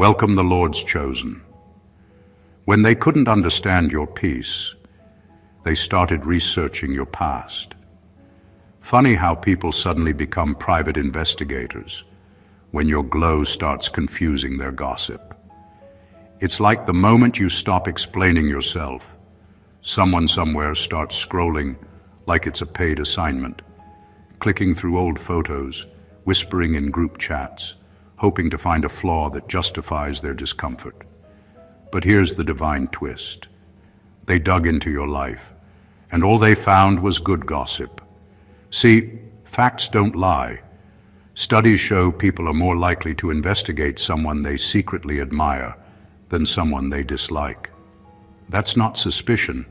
Welcome the Lord's chosen. When they couldn't understand your peace, they started researching your past. Funny how people suddenly become private investigators when your glow starts confusing their gossip. It's like the moment you stop explaining yourself, someone somewhere starts scrolling like it's a paid assignment, clicking through old photos, whispering in group chats, hoping to find a flaw that justifies their discomfort. But here's the divine twist. They dug into your life, and all they found was good gossip. See, facts don't lie. Studies show people are more likely to investigate someone they secretly admire than someone they dislike. That's not suspicion.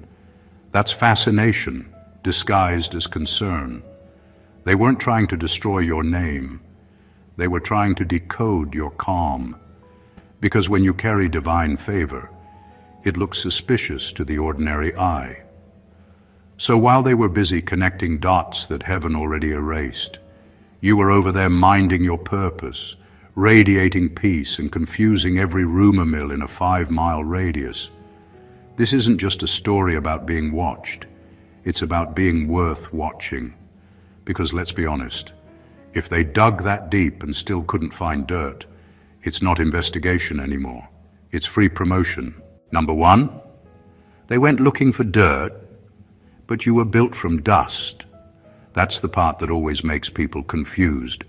That's fascination, disguised as concern. They weren't trying to destroy your name. They were trying to decode your calm. Because when you carry divine favor, it looks suspicious to the ordinary eye. So while they were busy connecting dots that heaven already erased, you were over there minding your purpose, radiating peace and confusing every rumor mill in a 5-mile radius. This isn't just a story about being watched. It's about being worth watching. Because let's be honest, if they dug that deep and still couldn't find dirt, it's not investigation anymore. It's free promotion. Number one, they went looking for dirt, but you were built from dust. That's the part that always makes people confused.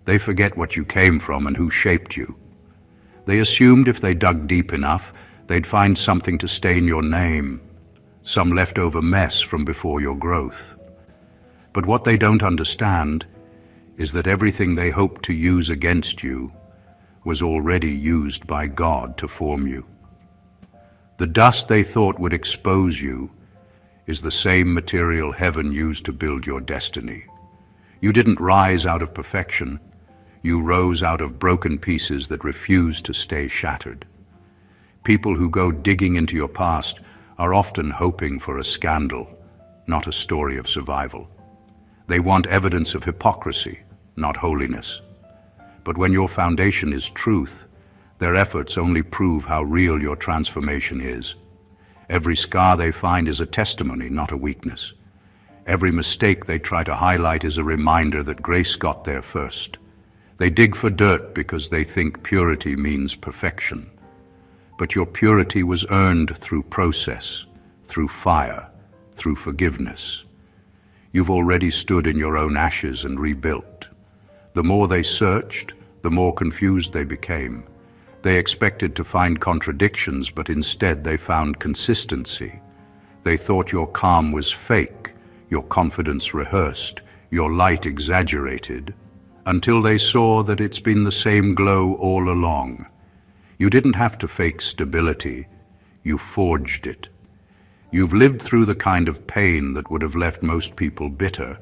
They forget what you came from and who shaped you. They assumed if they dug deep enough, they'd find something to stain your name, some leftover mess from before your growth. But what they don't understand is that everything they hoped to use against you was already used by God to form you. The dust they thought would expose you is the same material heaven used to build your destiny. You didn't rise out of perfection. You rose out of broken pieces that refused to stay shattered. People who go digging into your past are often hoping for a scandal, not a story of survival. They want evidence of hypocrisy, not holiness. But when your foundation is truth, their efforts only prove how real your transformation is. Every scar they find is a testimony, not a weakness. Every mistake they try to highlight is a reminder that grace got there first. They dig for dirt because they think purity means perfection. But your purity was earned through process, through fire, through forgiveness. You've already stood in your own ashes and rebuilt. The more they searched, the more confused they became. They expected to find contradictions, but instead they found consistency. They thought your calm was fake, your confidence rehearsed, your light exaggerated, until they saw that it's been the same glow all along. You didn't have to fake stability, you forged it. You've lived through the kind of pain that would have left most people bitter,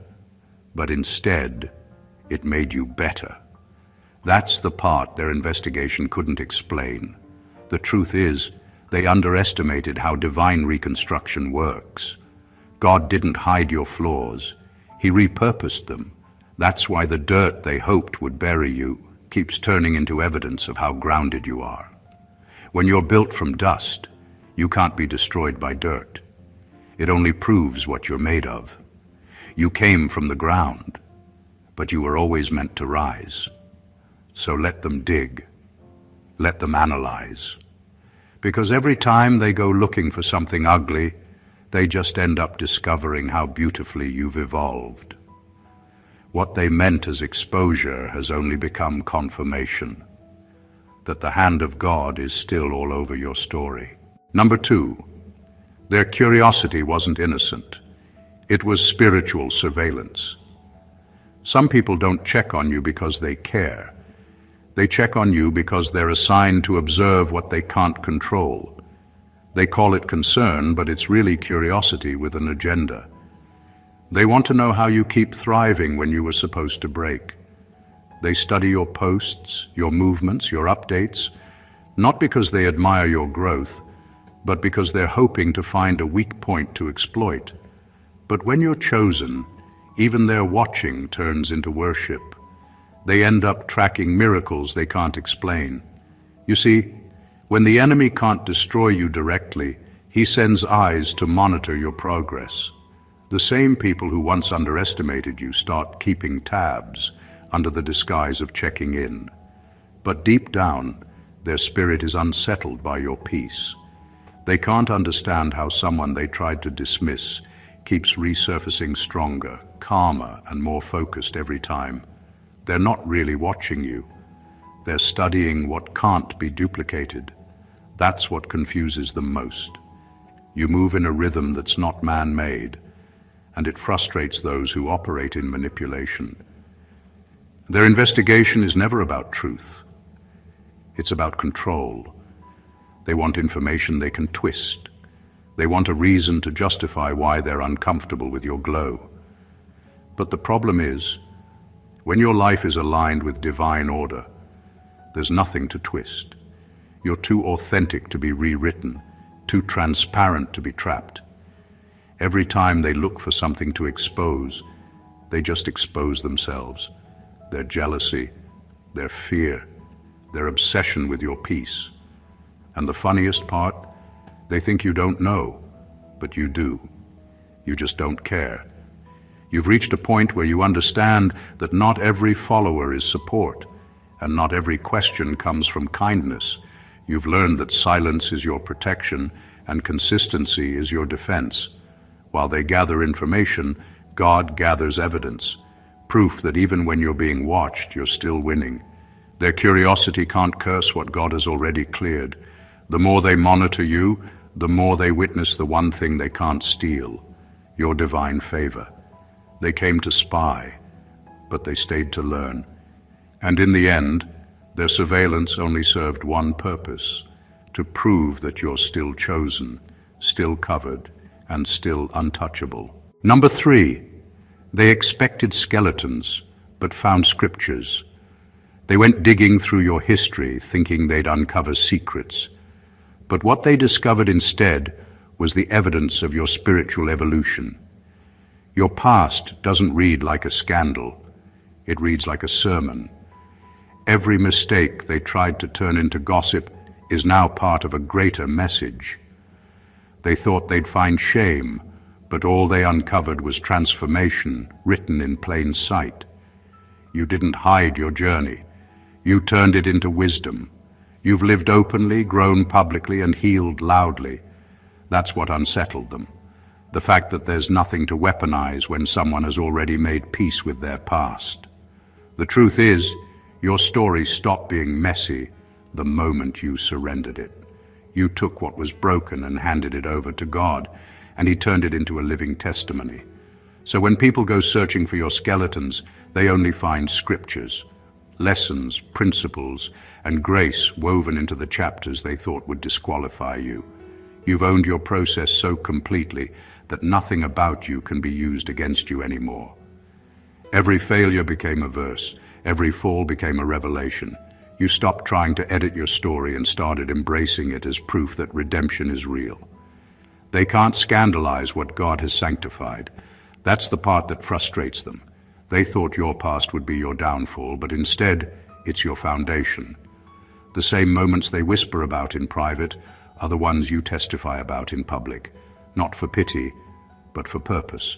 but instead, it made you better. That's the part their investigation couldn't explain. The truth is, they underestimated how divine reconstruction works. God didn't hide your flaws. He repurposed them. That's why the dirt they hoped would bury you keeps turning into evidence of how grounded you are. When you're built from dust, you can't be destroyed by dirt. It only proves what you're made of. You came from the ground, but you were always meant to rise. So let them dig. Let them analyze. Because every time they go looking for something ugly, they just end up discovering how beautifully you've evolved. What they meant as exposure has only become confirmation that the hand of God is still all over your story. Number two, their curiosity wasn't innocent. It was spiritual surveillance. Some people don't check on you because they care. They check on you because they're assigned to observe what they can't control. They call it concern, but it's really curiosity with an agenda. They want to know how you keep thriving when you were supposed to break. They study your posts, your movements, your updates, not because they admire your growth, but because they're hoping to find a weak point to exploit. But when you're chosen, even their watching turns into worship. They end up tracking miracles they can't explain, You see, when the enemy can't destroy you directly, he sends eyes to monitor your progress. The same people who once underestimated you start keeping tabs under the disguise of checking in. But deep down, their spirit is unsettled by your peace. They can't understand how someone they tried to dismiss keeps resurfacing stronger, calmer, and more focused every time. They're not really watching you. They're studying what can't be duplicated. That's what confuses them most. You move in a rhythm that's not man-made, and it frustrates those who operate in manipulation. Their investigation is never about truth. It's about control. They want information they can twist. They want a reason to justify why they're uncomfortable with your glow. But the problem is, when your life is aligned with divine order, there's nothing to twist. You're too authentic to be rewritten, too transparent to be trapped. Every time they look for something to expose, they just expose themselves, their jealousy, their fear, their obsession with your peace. And the funniest part, they think you don't know, but you do. You just don't care. You've reached a point where you understand that not every follower is support, and not every question comes from kindness. You've learned that silence is your protection and consistency is your defense. While they gather information, God gathers evidence, proof that even when you're being watched, you're still winning. Their curiosity can't curse what God has already cleared. The more they monitor you, the more they witness the one thing they can't steal, your divine favor. They came to spy, but they stayed to learn. And in the end, their surveillance only served one purpose: to prove that you're still chosen, still covered, and still untouchable. Number 3, they expected skeletons, but found scriptures. They went digging through your history, thinking they'd uncover secrets. But what they discovered instead was the evidence of your spiritual evolution. Your past doesn't read like a scandal. It reads like a sermon. Every mistake they tried to turn into gossip is now part of a greater message. They thought they'd find shame, but all they uncovered was transformation written in plain sight. You didn't hide your journey. You turned it into wisdom. You've lived openly, grown publicly, and healed loudly. That's what unsettled them. The fact that there's nothing to weaponize when someone has already made peace with their past. The truth is, your story stopped being messy the moment you surrendered it. You took what was broken and handed it over to God, and He turned it into a living testimony. So when people go searching for your skeletons, they only find scriptures, lessons, principles, and grace woven into the chapters they thought would disqualify you. You've owned your process so completely that nothing about you can be used against you anymore. Every failure became a verse. Every fall became a revelation. You stopped trying to edit your story and started embracing it as proof that redemption is real. They can't scandalize what God has sanctified. That's the part that frustrates them. They thought your past would be your downfall, but instead, it's your foundation. The same moments they whisper about in private are the ones you testify about in public, not for pity, but for purpose.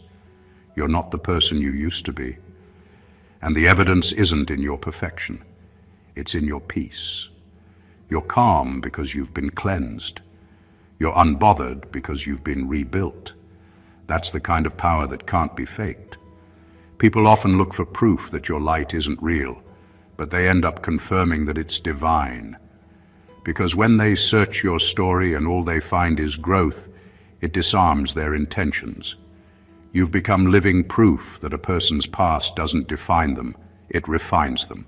You're not the person you used to be. And the evidence isn't in your perfection. It's in your peace. You're calm because you've been cleansed. You're unbothered because you've been rebuilt. That's the kind of power that can't be faked. People often look for proof that your light isn't real, but they end up confirming that it's divine. Because when they search your story and all they find is growth, it disarms their intentions. You've become living proof that a person's past doesn't define them, it refines them.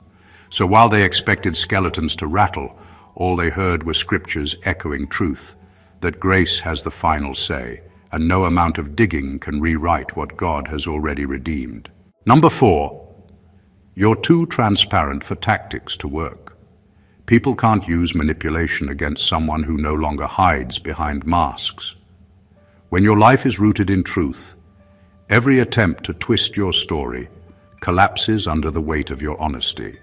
So while they expected skeletons to rattle, all they heard were scriptures echoing truth, that grace has the final say, and no amount of digging can rewrite what God has already redeemed. Number 4, you're too transparent for tactics to work. People can't use manipulation against someone who no longer hides behind masks. When your life is rooted in truth, every attempt to twist your story collapses under the weight of your honesty.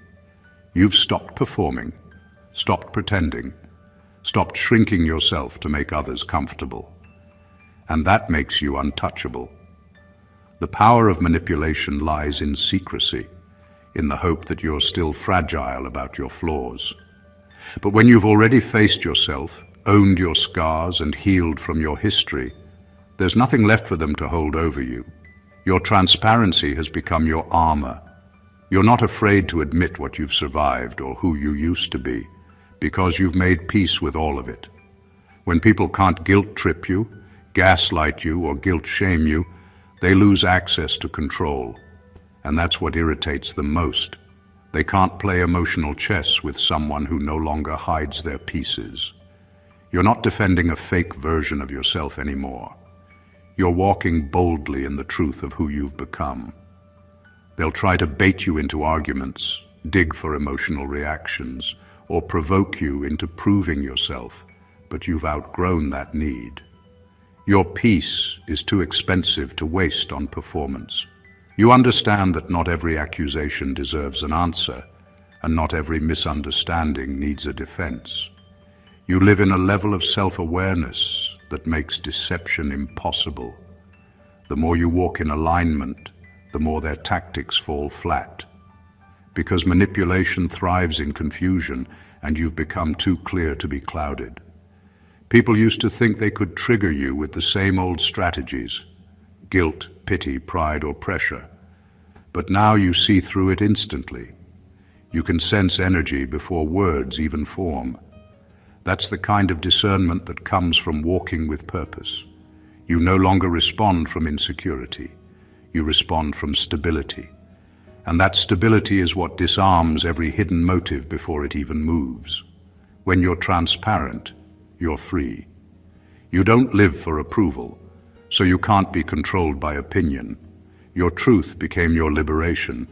You've stopped performing, stopped pretending, stopped shrinking yourself to make others comfortable. And that makes you untouchable. The power of manipulation lies in secrecy, in the hope that you're still fragile about your flaws. But when you've already faced yourself, owned your scars, and healed from your history, there's nothing left for them to hold over you. Your transparency has become your armor. You're not afraid to admit what you've survived or who you used to be, because you've made peace with all of it. When people can't guilt-trip you, gaslight you, or guilt-shame you, they lose access to control. And that's what irritates them most. They can't play emotional chess with someone who no longer hides their pieces. You're not defending a fake version of yourself anymore. You're walking boldly in the truth of who you've become. They'll try to bait you into arguments, dig for emotional reactions, or provoke you into proving yourself, but you've outgrown that need. Your peace is too expensive to waste on performance. You understand that not every accusation deserves an answer, and not every misunderstanding needs a defense. You live in a level of self-awareness that makes deception impossible. The more you walk in alignment, the more their tactics fall flat. Because manipulation thrives in confusion, and you've become too clear to be clouded. People used to think they could trigger you with the same old strategies: guilt, pity, pride, or pressure. But now you see through it instantly. You can sense energy before words even form. That's the kind of discernment that comes from walking with purpose. You no longer respond from insecurity. You respond from stability. And that stability is what disarms every hidden motive before it even moves. When you're transparent, you're free. You don't live for approval, so you can't be controlled by opinion. Your truth became your liberation,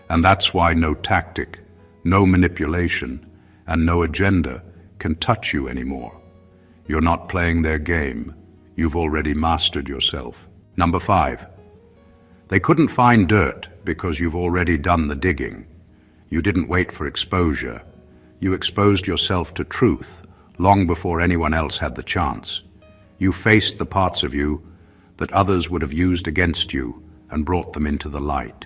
and that's why no tactic, no manipulation, and no agenda can touch you anymore. You're not playing their game. You've already mastered yourself. Number 5. They couldn't find dirt because you've already done the digging. You didn't wait for exposure. You exposed yourself to truth long before anyone else had the chance. You faced the parts of you that others would have used against you and brought them into the light.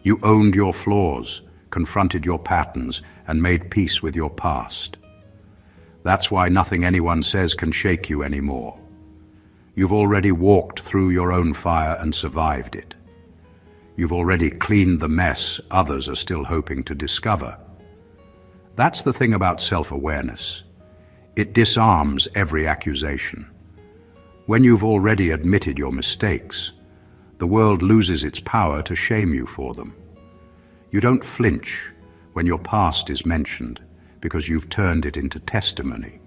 You owned your flaws, confronted your patterns, and made peace with your past. That's why nothing anyone says can shake you anymore. You've already walked through your own fire and survived it. You've already cleaned the mess others are still hoping to discover. That's the thing about self-awareness. It disarms every accusation. When you've already admitted your mistakes, the world loses its power to shame you for them. You don't flinch when your past is mentioned because you've turned it into testimony.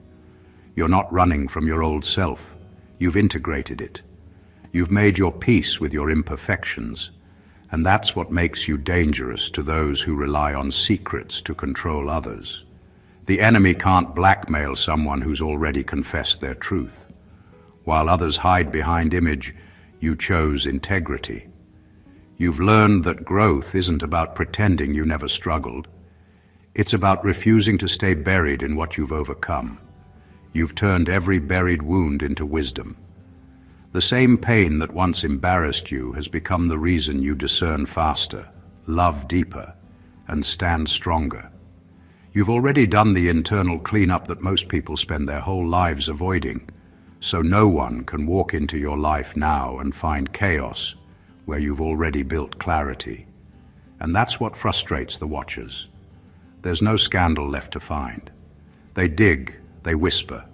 You're not running from your old self. You've integrated it. You've made your peace with your imperfections, and that's what makes you dangerous to those who rely on secrets to control others. The enemy can't blackmail someone who's already confessed their truth. While others hide behind image, you chose integrity. You've learned that growth isn't about pretending you never struggled. It's about refusing to stay buried in what you've overcome. You've turned every buried wound into wisdom. The same pain that once embarrassed you has become the reason you discern faster, love deeper, and stand stronger. You've already done the internal cleanup that most people spend their whole lives avoiding, so no one can walk into your life now and find chaos where you've already built clarity. And that's what frustrates the watchers. There's no scandal left to find. They dig, they whisper,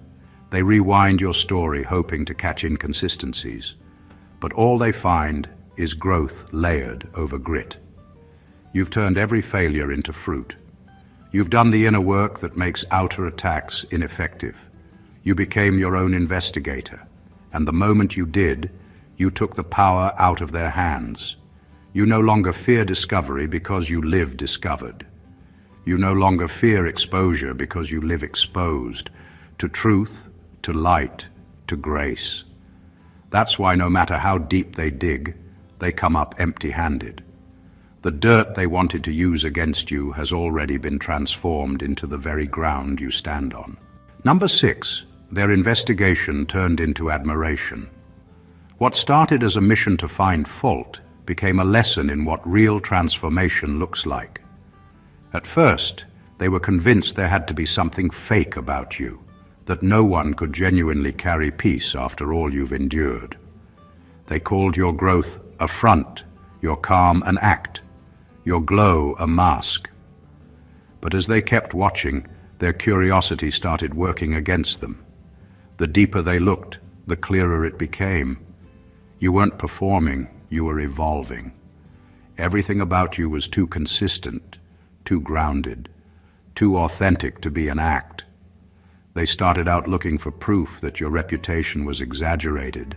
they rewind your story hoping to catch inconsistencies, but all they find is growth layered over grit. You've turned every failure into fruit. You've done the inner work that makes outer attacks ineffective. You became your own investigator, and the moment you did, you took the power out of their hands. You no longer fear discovery because you live discovered. You no longer fear exposure because you live exposed to truth, to light, to grace. That's why no matter how deep they dig, they come up empty-handed. The dirt they wanted to use against you has already been transformed into the very ground you stand on. Number 6, their investigation turned into admiration. What started as a mission to find fault became a lesson in what real transformation looks like. At first, they were convinced there had to be something fake about you, that no one could genuinely carry peace after all you've endured. They called your growth a front, your calm an act, your glow a mask. But as they kept watching, their curiosity started working against them. The deeper they looked, the clearer it became. You weren't performing, you were evolving. Everything about you was too consistent, too grounded, too authentic to be an act. They started out looking for proof that your reputation was exaggerated,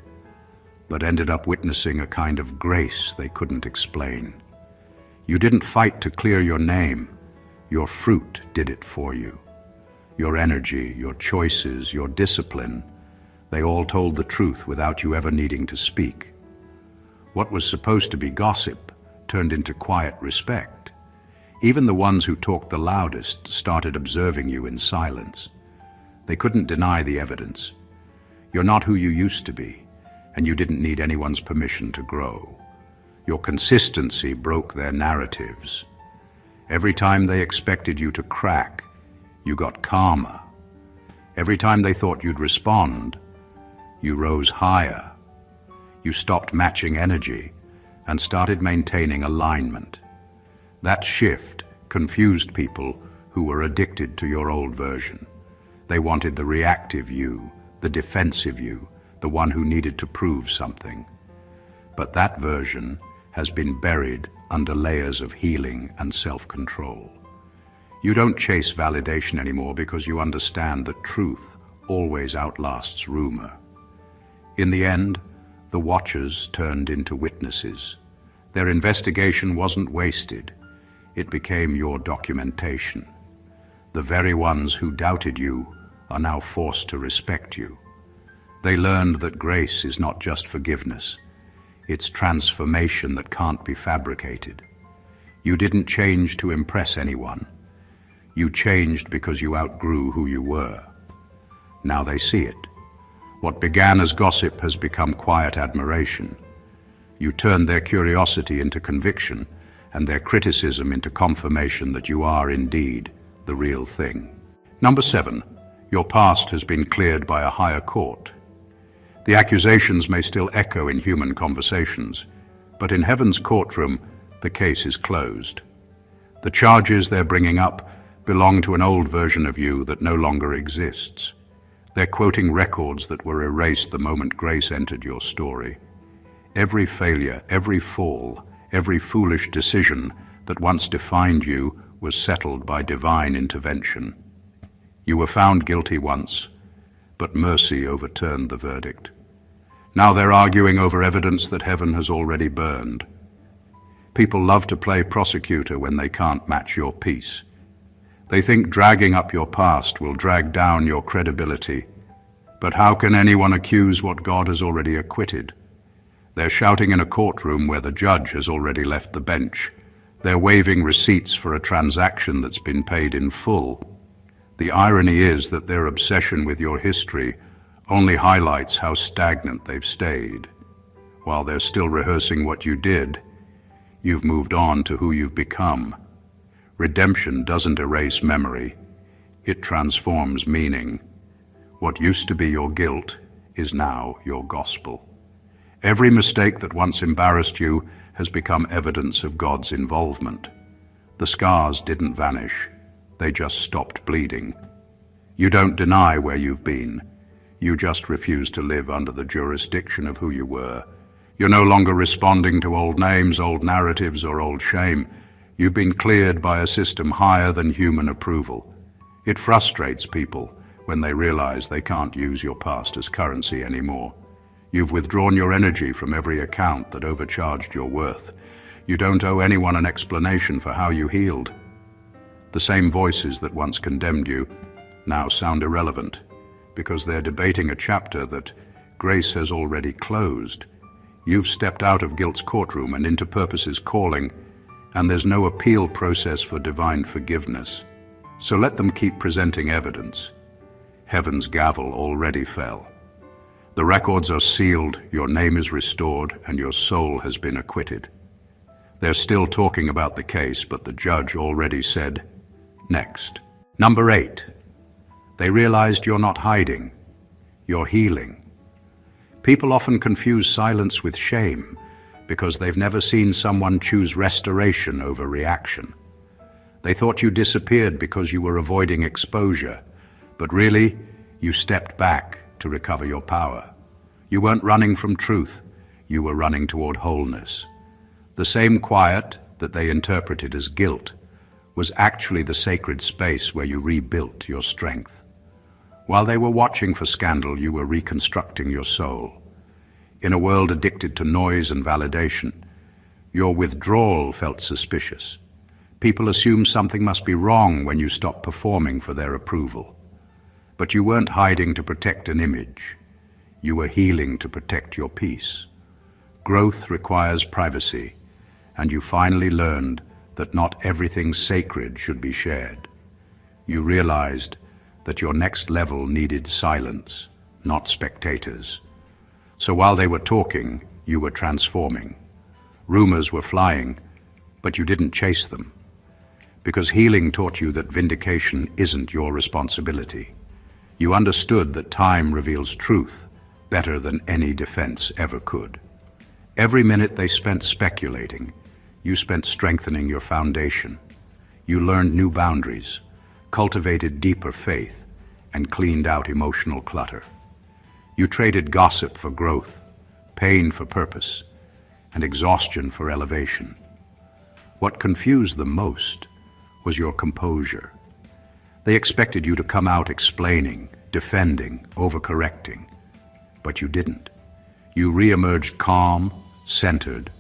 but ended up witnessing a kind of grace they couldn't explain. You didn't fight to clear your name. Your fruit did it for you. Your energy, your choices, your discipline, they all told the truth without you ever needing to speak. What was supposed to be gossip turned into quiet respect. Even the ones who talked the loudest started observing you in silence. They couldn't deny the evidence. You're not who you used to be, and you didn't need anyone's permission to grow. Your consistency broke their narratives. Every time they expected you to crack, you got calmer. Every time they thought you'd respond, you rose higher. You stopped matching energy and started maintaining alignment. That shift confused people who were addicted to your old version. They wanted the reactive you, the defensive you, the one who needed to prove something. But that version has been buried under layers of healing and self-control. You don't chase validation anymore because you understand that truth always outlasts rumor. In the end, the watchers turned into witnesses. Their investigation wasn't wasted. It became your documentation. The very ones who doubted you are now forced to respect you. They learned that grace is not just forgiveness. It's transformation that can't be fabricated. You didn't change to impress anyone. You changed because you outgrew who you were. Now they see it. What began as gossip has become quiet admiration. You turned their curiosity into conviction and their criticism into confirmation that you are indeed the real thing. Number 7, your past has been cleared by a higher court. The accusations may still echo in human conversations, but in heaven's courtroom, the case is closed. The charges they're bringing up belong to an old version of you that no longer exists. They're quoting records that were erased the moment grace entered your story. Every failure, every fall, every foolish decision that once defined you was settled by divine intervention. You were found guilty once, but mercy overturned the verdict. Now they're arguing over evidence that heaven has already burned. People love to play prosecutor when they can't match your peace. They think dragging up your past will drag down your credibility. But how can anyone accuse what God has already acquitted? They're shouting in a courtroom where the judge has already left the bench. They're waving receipts for a transaction that's been paid in full. The irony is that their obsession with your history only highlights how stagnant they've stayed. While they're still rehearsing what you did, you've moved on to who you've become. Redemption doesn't erase memory, it transforms meaning. What used to be your guilt is now your gospel. Every mistake that once embarrassed you has become evidence of God's involvement. The scars didn't vanish, they just stopped bleeding. You don't deny where you've been. You just refuse to live under the jurisdiction of who you were. You're no longer responding to old names, old narratives, or old shame. You've been cleared by a system higher than human approval. It frustrates people when they realize they can't use your past as currency anymore. You've withdrawn your energy from every account that overcharged your worth. You don't owe anyone an explanation for how you healed. The same voices that once condemned you now sound irrelevant, because they're debating a chapter that grace has already closed. You've stepped out of guilt's courtroom and into purpose's calling, and there's no appeal process for divine forgiveness. So let them keep presenting evidence. Heaven's gavel already fell. The records are sealed, your name is restored, and your soul has been acquitted. They're still talking about the case, but the judge already said, next. Number 8. They realized you're not hiding, you're healing. People often confuse silence with shame because they've never seen someone choose restoration over reaction. They thought you disappeared because you were avoiding exposure, but really, you stepped back to recover your power. You weren't running from truth, you were running toward wholeness. The same quiet that they interpreted as guilt was actually the sacred space where you rebuilt your strength. While they were watching for scandal, you were reconstructing your soul. In a world addicted to noise and validation, your withdrawal felt suspicious. People assume something must be wrong when you stop performing for their approval. But you weren't hiding to protect an image. You were healing to protect your peace. Growth requires privacy, and you finally learned that not everything sacred should be shared. You realized that your next level needed silence, not spectators. So while they were talking, you were transforming. Rumors were flying, but you didn't chase them. Because healing taught you that vindication isn't your responsibility. You understood that time reveals truth better than any defense ever could. Every minute they spent speculating, you spent strengthening your foundation. You learned new boundaries, cultivated deeper faith, and cleaned out emotional clutter. You traded gossip for growth, pain for purpose, and exhaustion for elevation. What confused them most was your composure. They expected you to come out explaining, defending, overcorrecting, but you didn't. You re-emerged calm, centered,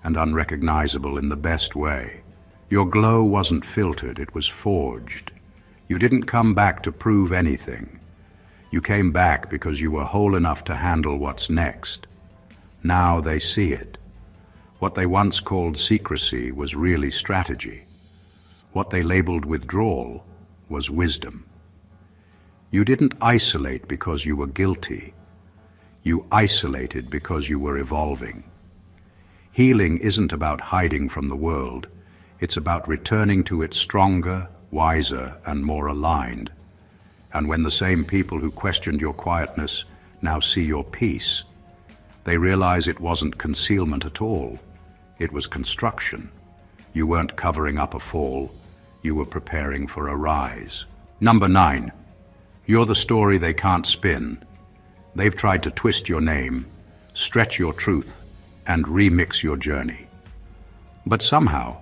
and unrecognizable in the best way. Your glow wasn't filtered, it was forged. You didn't come back to prove anything. You came back because you were whole enough to handle what's next. Now they see it. What they once called secrecy was really strategy. What they labeled withdrawal was wisdom. You didn't isolate because you were guilty. You isolated because you were evolving. Healing isn't about hiding from the world. It's about returning to it stronger, wiser, and more aligned. And when the same people who questioned your quietness now see your peace, they realize it wasn't concealment at all. It was construction. You weren't covering up a fall. You were preparing for a rise. Number 9. You're the story they can't spin. They've tried to twist your name, stretch your truth, and remix your journey. But somehow,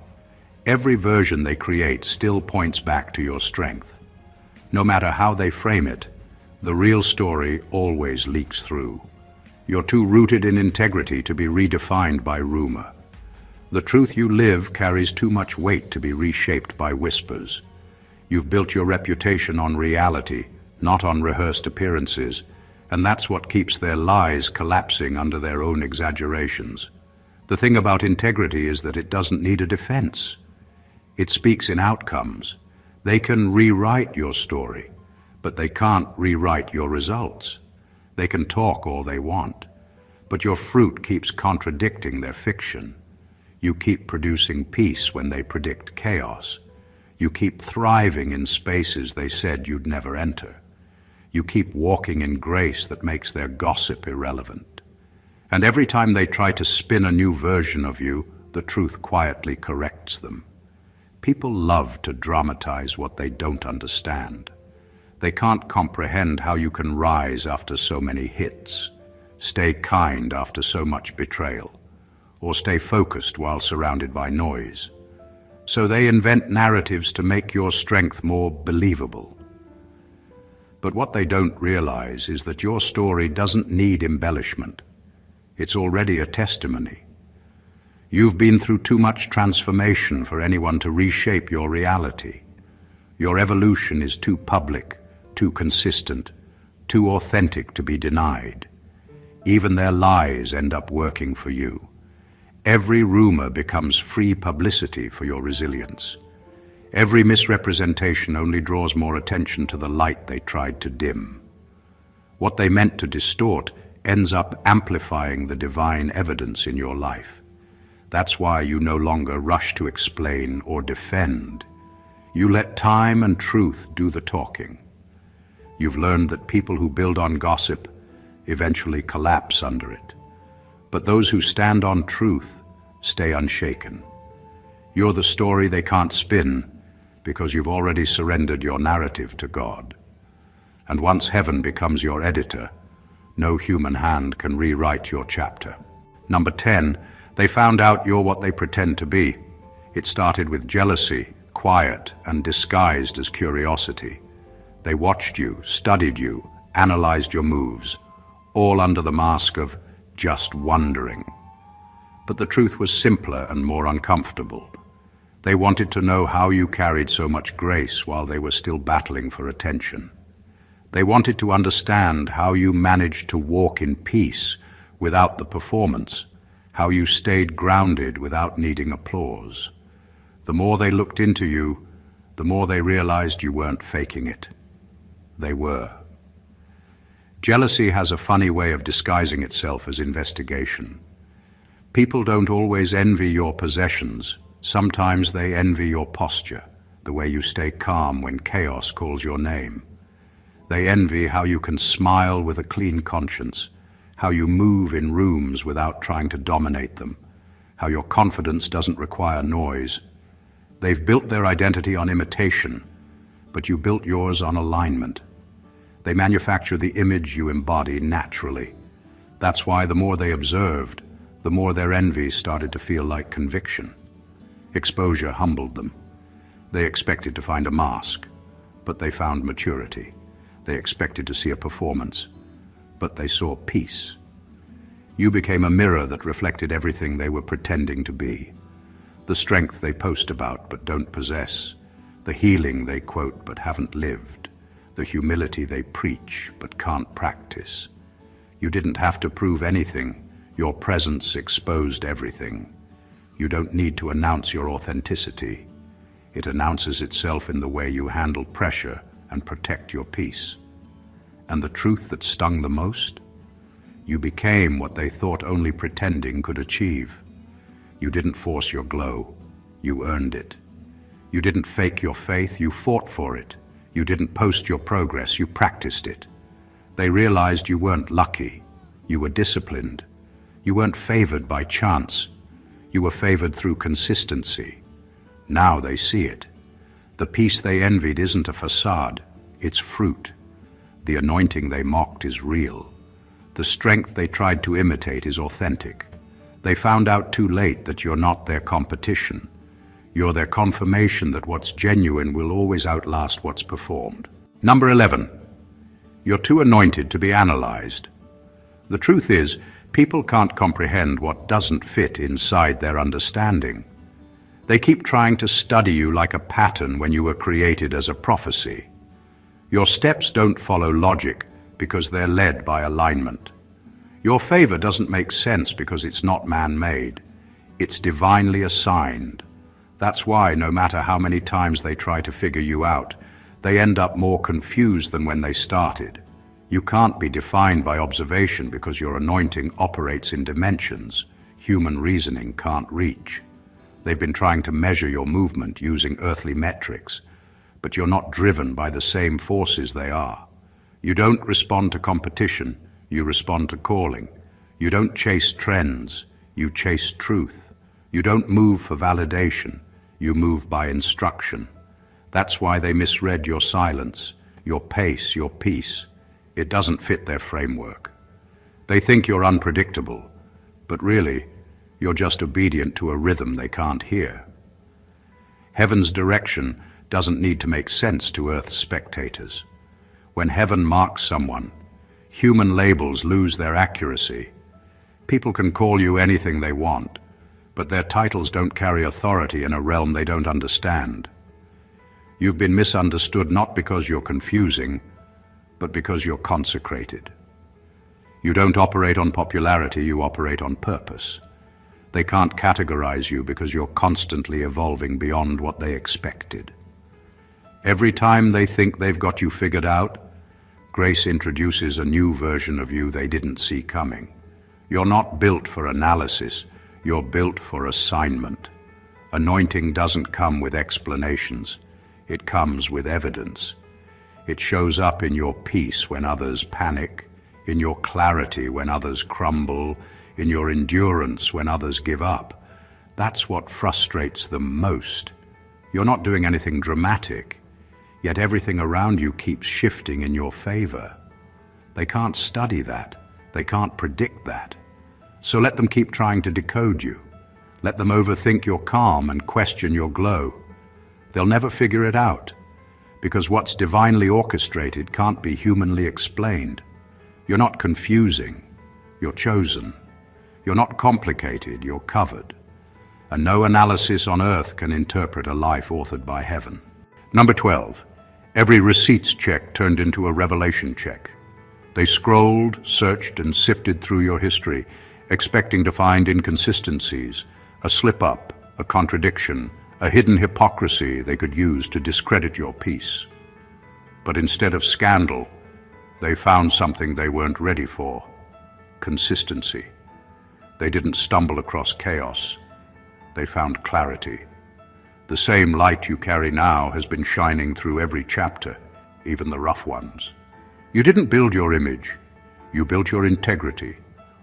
every version they create still points back to your strength. No matter how they frame it, the real story always leaks through. You're too rooted in integrity to be redefined by rumor. The truth you live carries too much weight to be reshaped by whispers. You've built your reputation on reality, not on rehearsed appearances, and that's what keeps their lies collapsing under their own exaggerations. The thing about integrity is that it doesn't need a defense. It speaks in outcomes. They can rewrite your story, but they can't rewrite your results. They can talk all they want, but your fruit keeps contradicting their fiction. You keep producing peace when they predict chaos. You keep thriving in spaces they said you'd never enter. You keep walking in grace that makes their gossip irrelevant. And every time they try to spin a new version of you, the truth quietly corrects them. People love to dramatize what they don't understand. They can't comprehend how you can rise after so many hits, stay kind after so much betrayal, or stay focused while surrounded by noise. So they invent narratives to make your strength more believable. But what they don't realize is that your story doesn't need embellishment. It's already a testimony. You've been through too much transformation for anyone to reshape your reality. Your evolution is too public, too consistent, too authentic to be denied. Even their lies end up working for you. Every rumor becomes free publicity for your resilience. Every misrepresentation only draws more attention to the light they tried to dim. What they meant to distort ends up amplifying the divine evidence in your life. That's why you no longer rush to explain or defend. You let time and truth do the talking. You've learned that people who build on gossip eventually collapse under it. But those who stand on truth stay unshaken. You're the story they can't spin because you've already surrendered your narrative to God. And once heaven becomes your editor, no human hand can rewrite your chapter. Number 10, they found out you're what they pretend to be. It started with jealousy, quiet and disguised as curiosity. They watched you, studied you, analyzed your moves, all under the mask of just wondering. But the truth was simpler and more uncomfortable. They wanted to know how you carried so much grace while they were still battling for attention. They wanted to understand how you managed to walk in peace without the performance, how you stayed grounded without needing applause. The more they looked into you, the more they realized you weren't faking it. They were. Jealousy has a funny way of disguising itself as investigation. People don't always envy your possessions. Sometimes they envy your posture, the way you stay calm when chaos calls your name. They envy how you can smile with a clean conscience, how you move in rooms without trying to dominate them, how your confidence doesn't require noise. They've built their identity on imitation, but you built yours on alignment. They manufacture the image you embody naturally. That's why the more they observed, the more their envy started to feel like conviction. Exposure humbled them. They expected to find a mask, but they found maturity. They expected to see a performance, but they saw peace. You became a mirror that reflected everything they were pretending to be. The strength they post about but don't possess. The healing they quote but haven't lived. The humility they preach but can't practice. You didn't have to prove anything. Your presence exposed everything. You don't need to announce your authenticity. It announces itself in the way you handle pressure and protect your peace. And the truth that stung the most? You became what they thought only pretending could achieve. You didn't force your glow. You earned it. You didn't fake your faith. You fought for it. You didn't post your progress. You practiced it. They realized you weren't lucky. You were disciplined. You weren't favored by chance. You were favored through consistency. Now they see it. The peace they envied isn't a facade. It's fruit. The anointing they mocked is real. The strength they tried to imitate is authentic. They found out too late that you're not their competition. You're their confirmation that what's genuine will always outlast what's performed. Number 11. You're too anointed to be analyzed. The truth is, people can't comprehend what doesn't fit inside their understanding. They keep trying to study you like a pattern when you were created as a prophecy. Your steps don't follow logic because they're led by alignment. Your favor doesn't make sense because it's not man-made. It's divinely assigned. That's why no matter how many times they try to figure you out, they end up more confused than when they started. You can't be defined by observation because your anointing operates in dimensions human reasoning can't reach. They've been trying to measure your movement using earthly metrics, but you're not driven by the same forces they are. You don't respond to competition, you respond to calling. You don't chase trends, you chase truth. You don't move for validation, you move by instruction. That's why they misread your silence, your pace, your peace. It doesn't fit their framework. They think you're unpredictable, but really, you're just obedient to a rhythm they can't hear. Heaven's direction doesn't need to make sense to Earth's spectators. When heaven marks someone, human labels lose their accuracy. People can call you anything they want, but their titles don't carry authority in a realm they don't understand. You've been misunderstood not because you're confusing, but because you're consecrated. You don't operate on popularity, you operate on purpose. They can't categorize you because you're constantly evolving beyond what they expected. Every time they think they've got you figured out, grace introduces a new version of you they didn't see coming. You're not built for analysis, you're built for assignment. Anointing doesn't come with explanations, it comes with evidence. It shows up in your peace when others panic, in your clarity when others crumble, in your endurance when others give up. That's what frustrates them most. You're not doing anything dramatic, yet everything around you keeps shifting in your favor. They can't study that. They can't predict that. So let them keep trying to decode you. Let them overthink your calm and question your glow. They'll never figure it out, because what's divinely orchestrated can't be humanly explained. You're not confusing, you're chosen. You're not complicated, you're covered. And no analysis on earth can interpret a life authored by heaven. Number 12, every receipts check turned into a revelation check. They scrolled, searched, and sifted through your history, expecting to find inconsistencies, a slip-up, a contradiction, a hidden hypocrisy they could use to discredit your peace. But instead of scandal, they found something they weren't ready for: consistency. They didn't stumble across chaos. They found clarity. The same light you carry now has been shining through every chapter, even the rough ones. You didn't build your image. You built your integrity,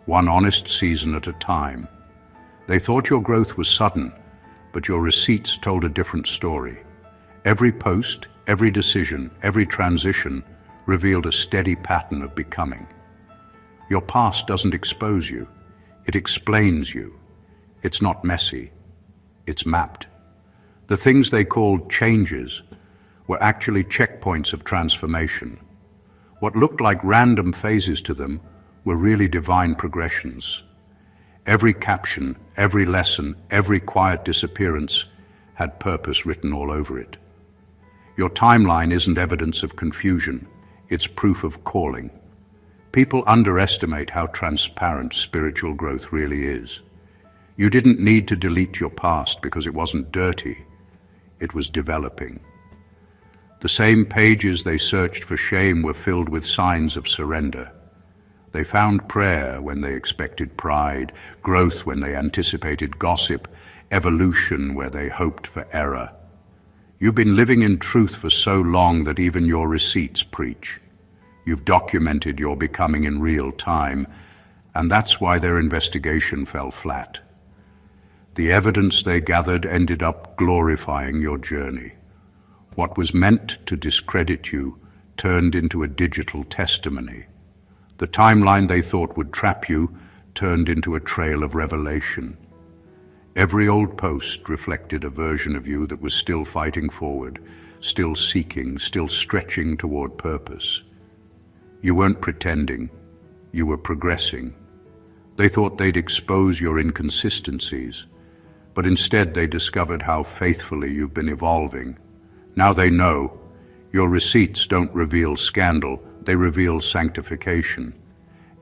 one honest season at a time. They thought your growth was sudden, but your receipts told a different story. Every post, every decision, every transition revealed a steady pattern of becoming. Your past doesn't expose you. It explains you. It's not messy. It's mapped. The things they called changes were actually checkpoints of transformation. What looked like random phases to them were really divine progressions. Every caption, every lesson, every quiet disappearance had purpose written all over it. Your timeline isn't evidence of confusion. It's proof of calling. People underestimate how transparent spiritual growth really is. You didn't need to delete your past because it wasn't dirty. It was developing. The same pages they searched for shame were filled with signs of surrender. They found prayer when they expected pride, growth when they anticipated gossip, evolution where they hoped for error. You've been living in truth for so long that even your receipts preach. You've documented your becoming in real time, and that's why their investigation fell flat. The evidence they gathered ended up glorifying your journey. What was meant to discredit you turned into a digital testimony. The timeline they thought would trap you turned into a trail of revelation. Every old post reflected a version of you that was still fighting forward, still seeking, still stretching toward purpose. You weren't pretending, you were progressing. They thought they'd expose your inconsistencies, but instead they discovered how faithfully you've been evolving. Now they know. Your receipts don't reveal scandal, they reveal sanctification.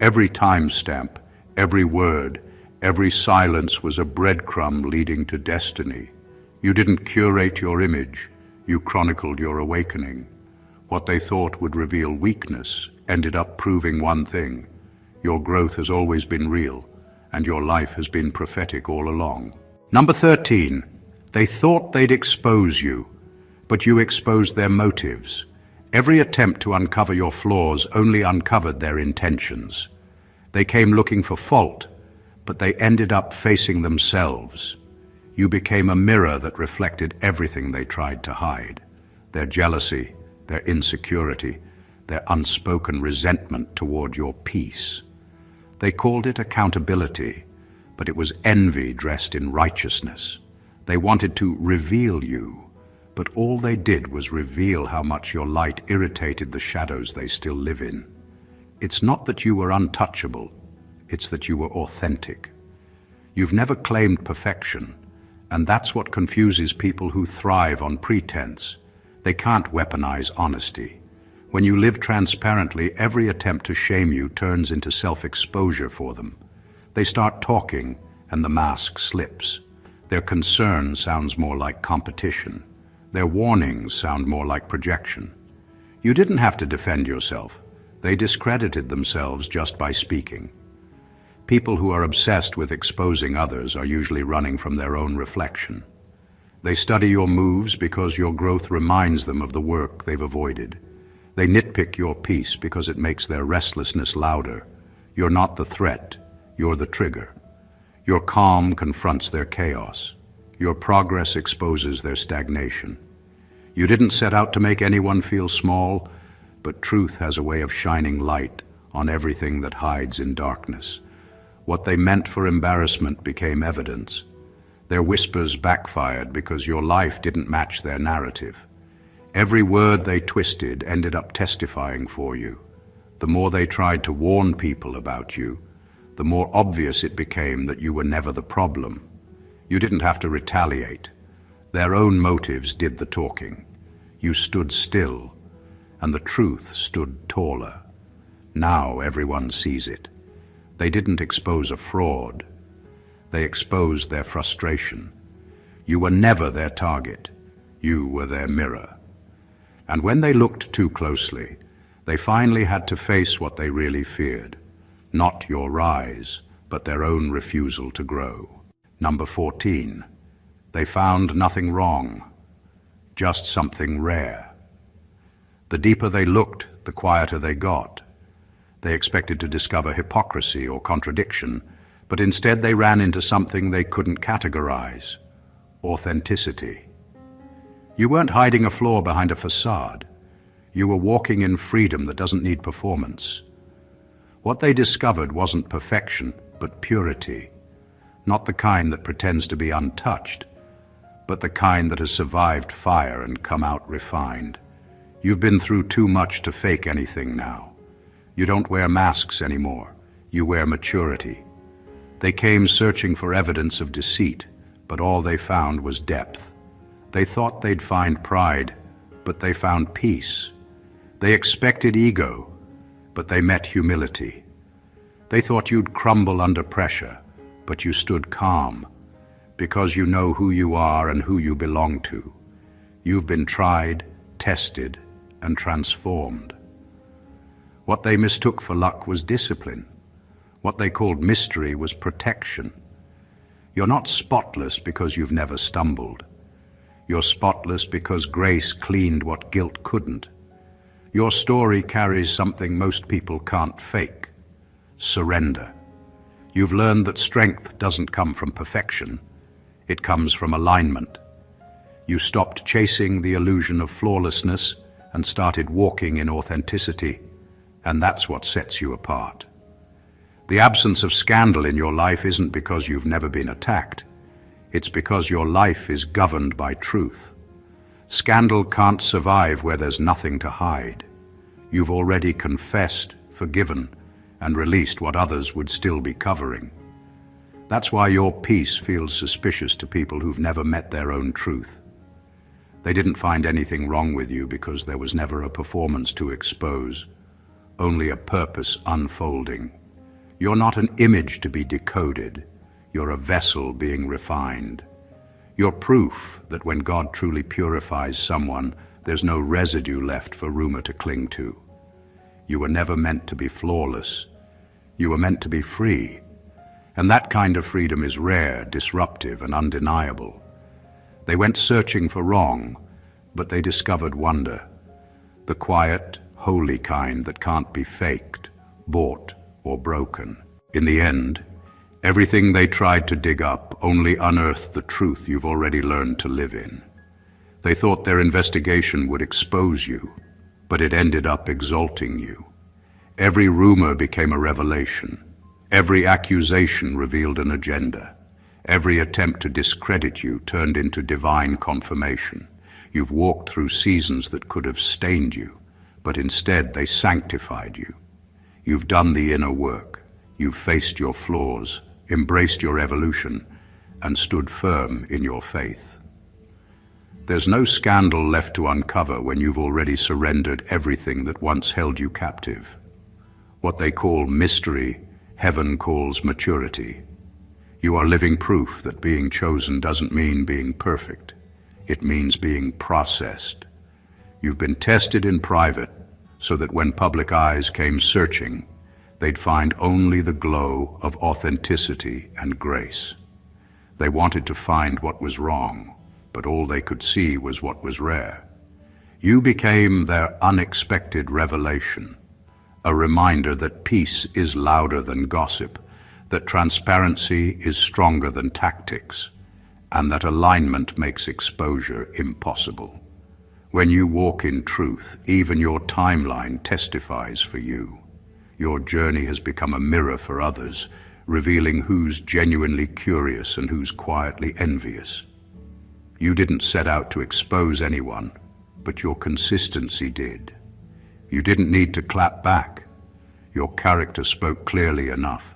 Every timestamp, every word, every silence was a breadcrumb leading to destiny. You didn't curate your image, you chronicled your awakening. What they thought would reveal weakness ended up proving one thing: your growth has always been real, and your life has been prophetic all along. Number 13, they thought they'd expose you, but you exposed their motives. Every attempt to uncover your flaws only uncovered their intentions. They came looking for fault, but they ended up facing themselves. You became a mirror that reflected everything they tried to hide: their jealousy, their insecurity, their unspoken resentment toward your peace. They called it accountability, but it was envy dressed in righteousness. They wanted to reveal you, but all they did was reveal how much your light irritated the shadows they still live in. It's not that you were untouchable, it's that you were authentic. You've never claimed perfection, and that's what confuses people who thrive on pretense. They can't weaponize honesty. When you live transparently, every attempt to shame you turns into self-exposure for them. They start talking, and the mask slips. Their concern sounds more like competition. Their warnings sound more like projection. You didn't have to defend yourself. They discredited themselves just by speaking. People who are obsessed with exposing others are usually running from their own reflection. They study your moves because your growth reminds them of the work they've avoided. They nitpick your peace because it makes their restlessness louder. You're not the threat, you're the trigger. Your calm confronts their chaos. Your progress exposes their stagnation. You didn't set out to make anyone feel small, but truth has a way of shining light on everything that hides in darkness. What they meant for embarrassment became evidence. Their whispers backfired because your life didn't match their narrative. Every word they twisted ended up testifying for you. The more they tried to warn people about you, the more obvious it became that you were never the problem. You didn't have to retaliate. Their own motives did the talking. You stood still, and the truth stood taller. Now everyone sees it. They didn't expose a fraud. They exposed their frustration. You were never their target. You were their mirror. And when they looked too closely, they finally had to face what they really feared. Not your rise, but their own refusal to grow. Number 14. They found nothing wrong, just something rare. The deeper they looked, the quieter they got. They expected to discover hypocrisy or contradiction, but instead they ran into something they couldn't categorize: authenticity. You weren't hiding a flaw behind a facade. You were walking in freedom that doesn't need performance. What they discovered wasn't perfection, but purity. Not the kind that pretends to be untouched, but the kind that has survived fire and come out refined. You've been through too much to fake anything now. You don't wear masks anymore. You wear maturity. They came searching for evidence of deceit, but all they found was depth. They thought they'd find pride, but they found peace. They expected ego, but they met humility. They thought you'd crumble under pressure, but you stood calm, because you know who you are and who you belong to. You've been tried, tested, and transformed. What they mistook for luck was discipline. What they called mystery was protection. You're not spotless because you've never stumbled. You're spotless because grace cleaned what guilt couldn't. Your story carries something most people can't fake: surrender. You've learned that strength doesn't come from perfection. It comes from alignment. You stopped chasing the illusion of flawlessness and started walking in authenticity, and that's what sets you apart. The absence of scandal in your life isn't because you've never been attacked. It's because your life is governed by truth. Scandal can't survive where there's nothing to hide. You've already confessed, forgiven, and released what others would still be covering. That's why your peace feels suspicious to people who've never met their own truth. They didn't find anything wrong with you because there was never a performance to expose, only a purpose unfolding. You're not an image to be decoded. You're a vessel being refined. You're proof that when God truly purifies someone, there's no residue left for rumor to cling to. You were never meant to be flawless. You were meant to be free. And that kind of freedom is rare, disruptive, and undeniable. They went searching for wrong, but they discovered wonder. The quiet, holy kind that can't be faked, bought, or broken. In the end, everything they tried to dig up only unearthed the truth you've already learned to live in. They thought their investigation would expose you, but it ended up exalting you. Every rumor became a revelation. Every accusation revealed an agenda. Every attempt to discredit you turned into divine confirmation. You've walked through seasons that could have stained you, but instead they sanctified you. You've done the inner work. You've faced your flaws, embraced your evolution, and stood firm in your faith. There's no scandal left to uncover when you've already surrendered everything that once held you captive. What they call mystery, heaven calls maturity. You are living proof that being chosen doesn't mean being perfect. It means being processed. You've been tested in private so that when public eyes came searching, they'd find only the glow of authenticity and grace. They wanted to find what was wrong, but all they could see was what was rare. You became their unexpected revelation, a reminder that peace is louder than gossip, that transparency is stronger than tactics, and that alignment makes exposure impossible. When you walk in truth, even your timeline testifies for you. Your journey has become a mirror for others, revealing who's genuinely curious and who's quietly envious. You didn't set out to expose anyone, but your consistency did. You didn't need to clap back. Your character spoke clearly enough.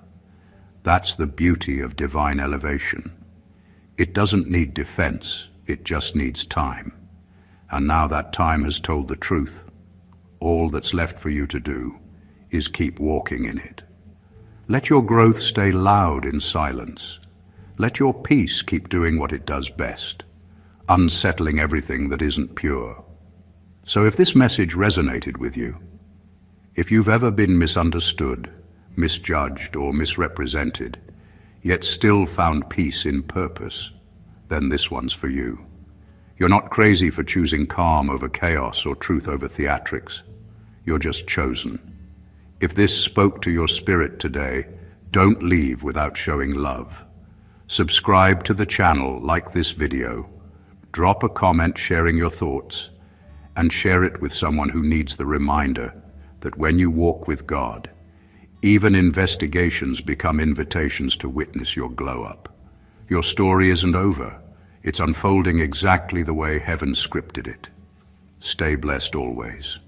That's the beauty of divine elevation. It doesn't need defense, it just needs time. And now that time has told the truth. All that's left for you to do is keep walking in it. Let your growth stay loud in silence. Let your peace keep doing what it does best, unsettling everything that isn't pure. So if this message resonated with you, if you've ever been misunderstood, misjudged, or misrepresented, yet still found peace in purpose, then this one's for you. You're not crazy for choosing calm over chaos or truth over theatrics. You're just chosen. If this spoke to your spirit today, don't leave without showing love. Subscribe to the channel, like this video, drop a comment sharing your thoughts, and share it with someone who needs the reminder that when you walk with God, even investigations become invitations to witness your glow up. Your story isn't over. It's unfolding exactly the way heaven scripted it. Stay blessed always.